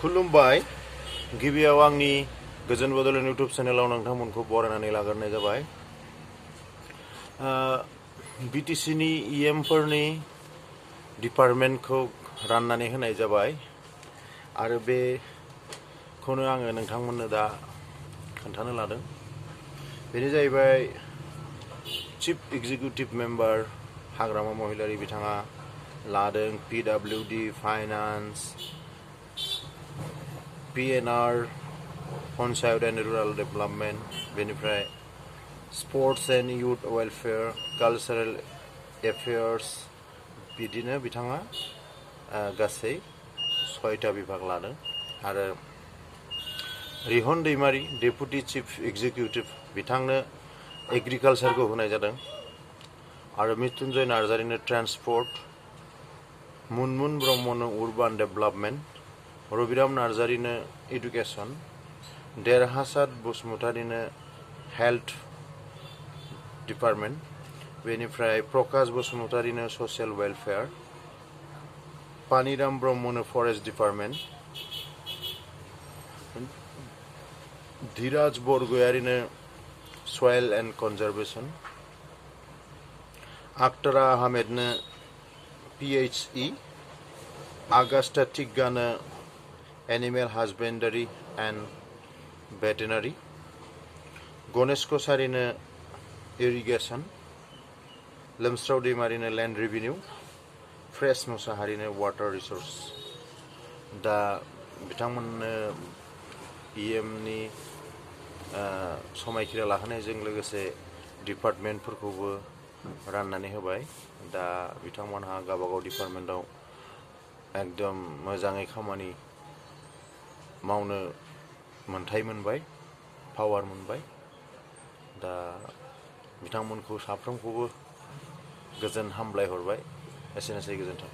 खुलुमबाय गिबियाव आंनि गोजोन बड'लेण्ड इउटुब चेनेलाव नोंथांमोनखौ बरायनानै लाग्रोनाय जाबाय। बिटिसिनि इएमफोरनि डिपार्टमेन्टखौ राननानै होनाय जाबाय आरो बेखौनो आङो नोंथांमोननो दा खोन्थानो लादों। बेनो जाहैबाय chief executive member Hagrama Mohilary बिथाङा लादों PWD, finance, PNR, panchayat and rural development, बेनिफ्राय sports and youth welfare, cultural affairs, बिदिनो बिथाङा गासै 6टा बिभाग लादों। आरो रिहन दैमारि डेपुटि चिफ एग्जिकिउटिभ बिथांनो एग्रिकालचारखौ होनाय जादों आरो मृत्युंजय नार्जारिनो ट्रान्सपर्ट, मुनमुन ब्रह्मनो उर्बान डेभेलपमेन्ट, रबिराम नार्जारिनो एडुकेसन, देरहासाद बसुमतारिनो हेल्थ डिपार्टमेन्ट, बेनिफ्राय प्रकाश बसुमतारिनो ससियेल वेलफेयार, पानिराम ब्रह्मनो फरेस्ट डिपार्टमेन्ट, धीराज बरगयारिनो सयल एन्ड कनजारभेसन, आख्तारा आहमेदनो पिएचइ, आगास्टा टिग्गानो animal husbandry and veterinary, Ganesh कसारिनो इरिगेसन, लोमस्राव दैमारिनो लेन्ड रेभिनिउ, फ्रेस मुसाहारिनो वाटार रिसोर्स। दा बिथांमोननो इएमनि समायखिरा लाहोनायजों लोगोसे डिपार्टमेन्टफोरखौबो राननानै होबाय। दा बिथांमोनहा गावबागाव डिपार्टमेन्टआव एकदम मोजाङै खामानि मावनो मोन्थाय मोनबाय, पावार मोनबाय। दा बिथांमोनखौ साफ्रोमखौबो गोजोन हामलाय हरबाय। एसेनोसै, गोजोन्थों।